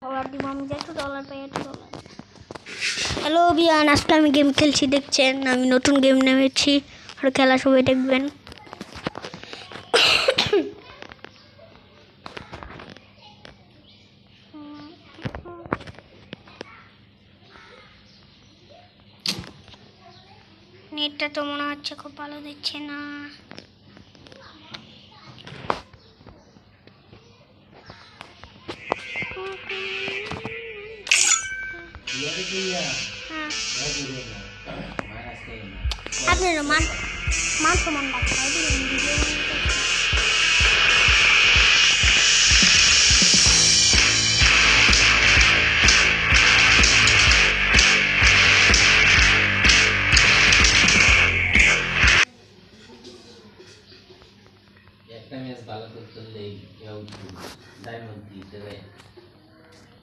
Dollar দিব আমি, যে $1 পাই $1। হ্যালো বিয়ান, আজকে আমি গেম খেলছি, দেখছেন আমি নতুন গেম নেমেছি আর খেলা সবাই দেখবেন। নেটটা তো মনে হচ্ছে খুব ভালো দিচ্ছে না। আপনার মান সমান